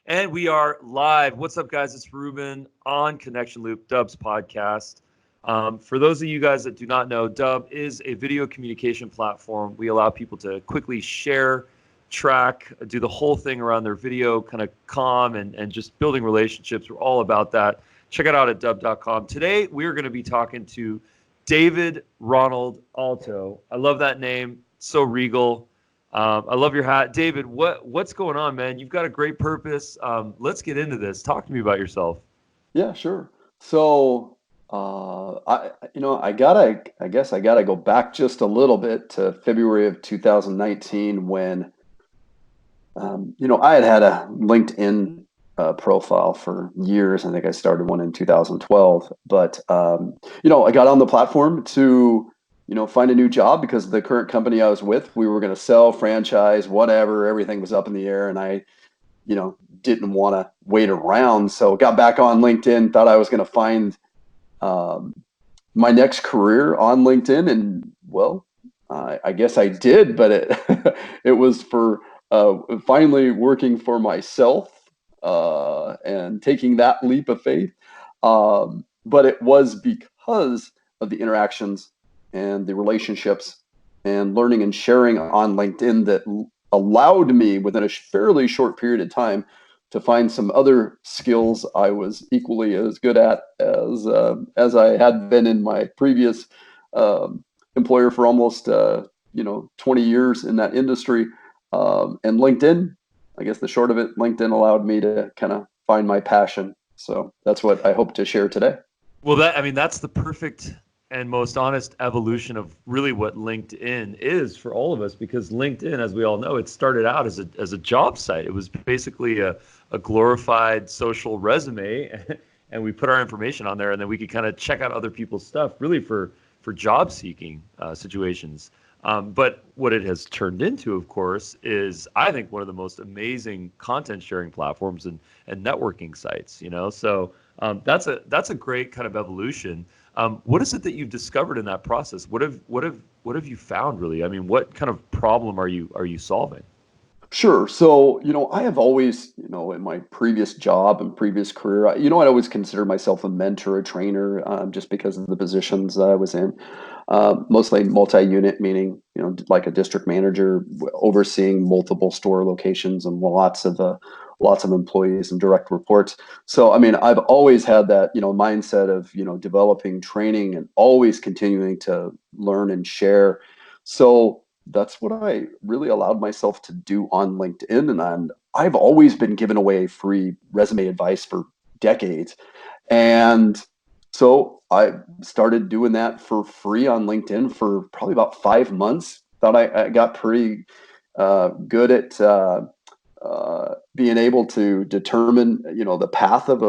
And we are live. What's up, guys? It's Ruben on Connection Loop, Dubb's podcast. For those of you guys that do not know, Dubb is a video communication platform. We allow people to quickly share, track, do the whole thing around their video, kind of and just building relationships. We're all about that. Check it out at dubb.com. Today, we're going to be talking to David Ronald Alto. I love that name. So regal. I love your hat. David, what's going on, man? You've got a great purpose. Let's get into this. Talk to me about yourself. Yeah, sure. So, I guess I gotta go back just a little bit to February of 2019 when, I had a LinkedIn profile for years. I think I started one in 2012, but, I got on the platform to, find a new job because the current company I was with, we were going to sell, franchise, whatever, everything was up in the air. And I didn't want to wait around. So got back on LinkedIn, thought I was going to find my next career on LinkedIn. And well, I guess I did, but it was for finally working for myself and taking that leap of faith. But it was because of the interactions and the relationships and learning and sharing on LinkedIn that allowed me within a fairly short period of time to find some other skills I was equally as good at as I had been in my previous employer for almost 20 years in that industry. And LinkedIn, I guess the short of it, LinkedIn allowed me to kind of find my passion. So that's what I hope to share today. Well, that's the perfect and most honest evolution of really what LinkedIn is for all of us, because LinkedIn, as we all know, it started out as a job site. It was basically a glorified social resume, and we put our information on there, and then we could kind of check out other people's stuff, really for job seeking situations. But what it has turned into, of course, is I think one of the most amazing content sharing platforms and networking sites. So that's a great kind of evolution. What is it that you've discovered in that process? What have you found, really? I mean, what kind of problem are you solving? Sure. So, I have always, in my previous job and previous career, I'd always consider myself a mentor, a trainer, just because of the positions that I was in. Mostly multi-unit, meaning, like a district manager overseeing multiple store locations and lots of employees and direct reports. So, I mean, I've always had that, mindset of, developing training and always continuing to learn and share. So that's what I really allowed myself to do on LinkedIn. And I've always been giving away free resume advice for decades. And so I started doing that for free on LinkedIn for probably about 5 months. Thought I got pretty good at being able to determine, the path of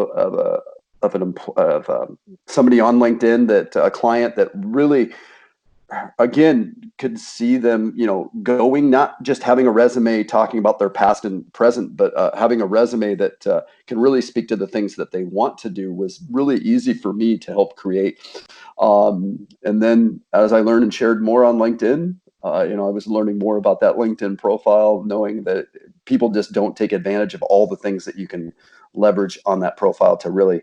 somebody on LinkedIn, that a client that really, again, could see them, going, not just having a resume talking about their past and present, but having a resume that can really speak to the things that they want to do, was really easy for me to help create. And then as I learned and shared more on LinkedIn, I was learning more about that LinkedIn profile, knowing that people just don't take advantage of all the things that you can leverage on that profile to really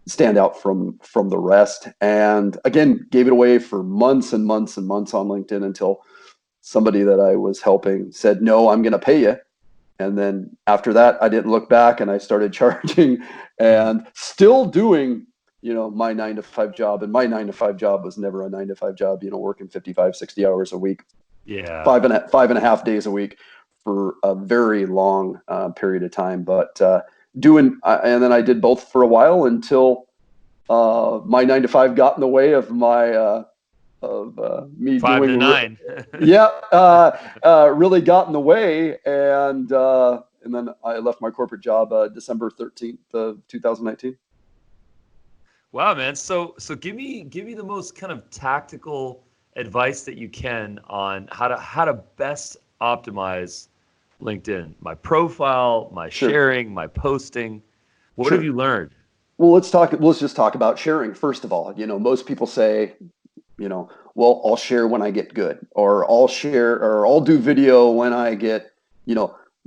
stand out from the rest. And again, gave it away for months and months and months on LinkedIn until somebody that I was helping said, "No, I'm going to pay you." And then after that, I didn't look back, and I started charging and still doing, my 9 to 5 job. And my 9 to 5 job was never a 9 to 5 job, working 55, 60 hours a week, Yeah. five and a half days a week for a very long period of time. But and then I did both for a while until my 9 to 5 got in the way of my me 5 to 9. really got in the way, and then I left my corporate job December 13th of 2019. Wow, man. So give me the most kind of tactical advice that you can on how to best optimize LinkedIn, my profile, my Sure. sharing, my posting. What have Sure. you learned? Well, let's just talk about sharing first of all. Most people say, well, I'll share when I get good, or I'll share, or I'll do video when I get,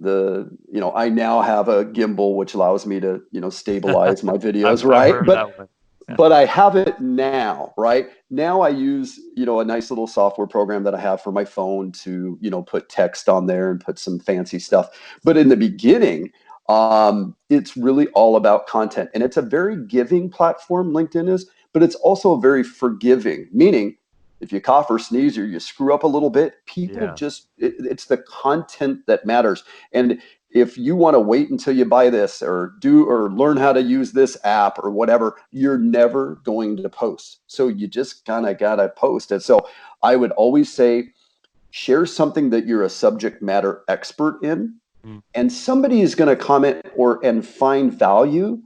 I now have a gimbal which allows me to, stabilize my videos, I've right? heard that one. But I have it now, right? Now I use, a nice little software program that I have for my phone to, put text on there and put some fancy stuff. But in the beginning, it's really all about content. And it's a very giving platform, LinkedIn is, but it's also very forgiving, meaning if you cough or sneeze or you screw up a little bit, people Yeah. it's the content that matters. And if you want to wait until you buy this or learn how to use this app or whatever, you're never going to post. So you just kind of got to post it. So I would always say, share something that you're a subject matter expert in, and somebody is going to comment and find value.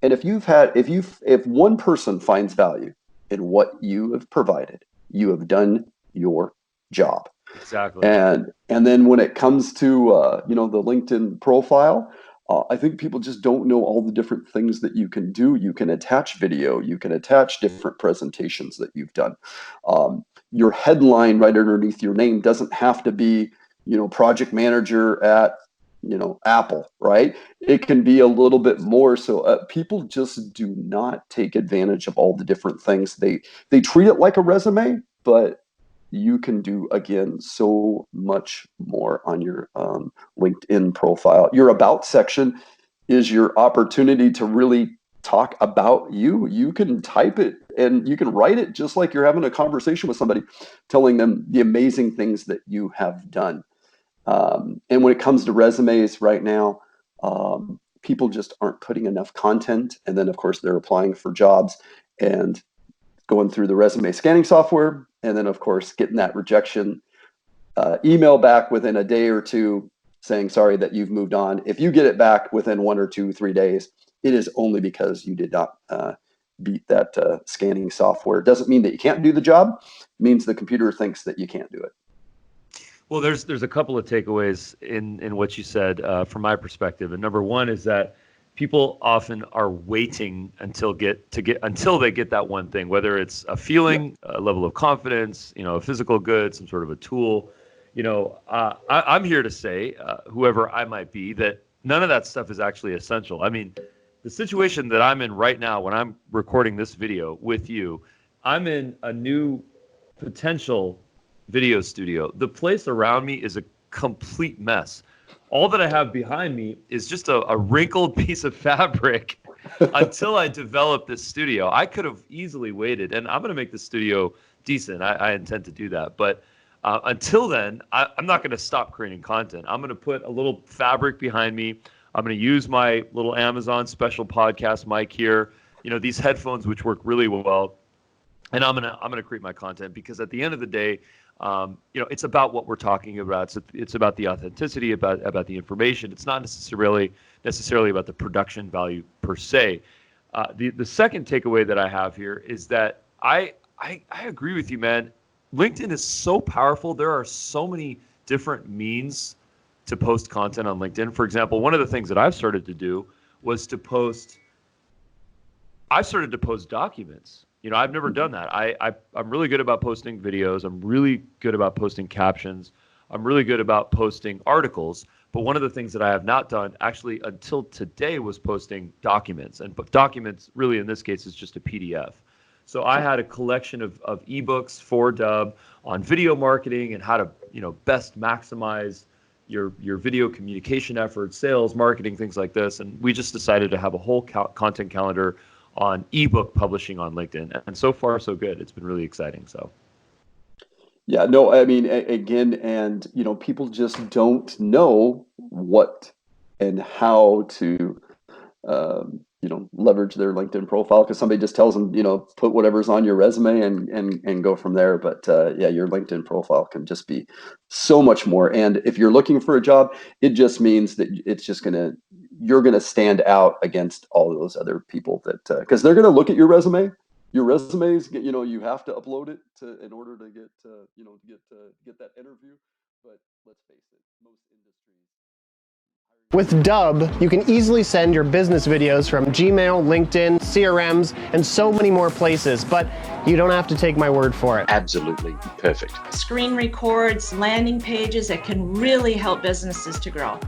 And if one person finds value in what you have provided, you have done your job. Exactly. And then when it comes to the LinkedIn profile, I think people just don't know all the different things that you can do. You can attach video, you can attach different presentations that you've done. Your headline right underneath your name doesn't have to be, project manager at, Apple, right? It can be a little bit more. So people just do not take advantage of all the different things. They treat it like a resume, but you can do, again, so much more on your LinkedIn profile. Your about section is your opportunity to really talk about you. You can type it and you can write it just like you're having a conversation with somebody, telling them the amazing things that you have done. And when it comes to resumes right now, people just aren't putting enough content. And then, of course, they're applying for jobs and going through the resume scanning software, and then, of course, getting that rejection email back within a day or two saying, sorry that you've moved on. If you get it back within 1 or 2, 3 days, it is only because you did not beat that scanning software. It doesn't mean that you can't do the job. It means the computer thinks that you can't do it. Well, there's a couple of takeaways in what you said from my perspective. And number one is that people often are waiting until they get that one thing, whether it's a feeling, a level of confidence, a physical good, some sort of a tool. I'm here to say, whoever I might be, that none of that stuff is actually essential. I mean, the situation that I'm in right now, when I'm recording this video with you, I'm in a new potential video studio. The place around me is a complete mess. All that I have behind me is just a wrinkled piece of fabric until I develop this studio. I could have easily waited, and I'm going to make the studio decent. I intend to do that. But until then, I'm not going to stop creating content. I'm going to put a little fabric behind me. I'm going to use my little Amazon special podcast mic here, these headphones, which work really well. And I'm gonna create my content, because at the end of the day, it's about what we're talking about. It's about the authenticity, about the information. It's not necessarily about the production value per se. The second takeaway that I have here is that I agree with you, man. LinkedIn is so powerful. There are so many different means to post content on LinkedIn. For example, one of the things that I've started to do was to post documents. I've never done that. I'm really good about posting videos. I'm really good about posting captions. I'm really good about posting articles. But one of the things that I have not done, actually, until today, was posting documents. And documents, really, in this case, is just a PDF. So I had a collection of ebooks for Dubb on video marketing and how to, best maximize your video communication efforts, sales, marketing, things like this. And we just decided to have a whole content calendar on ebook publishing on LinkedIn. And so far, so good. It's been really exciting. So. Yeah, no, I mean, again, and, people just don't know what and how to, leverage their LinkedIn profile, because somebody just tells them, put whatever's on your resume and go from there. But your LinkedIn profile can just be so much more. And if you're looking for a job, it just means that you're going to stand out against all of those other people because they're going to look at your resume. Your resumes, you have to upload it in order to get that interview. But let's face it, most industries. With Dubb, you can easily send your business videos from Gmail, LinkedIn, CRMs, and so many more places, but you don't have to take my word for it. Absolutely perfect. Screen records, landing pages that can really help businesses to grow.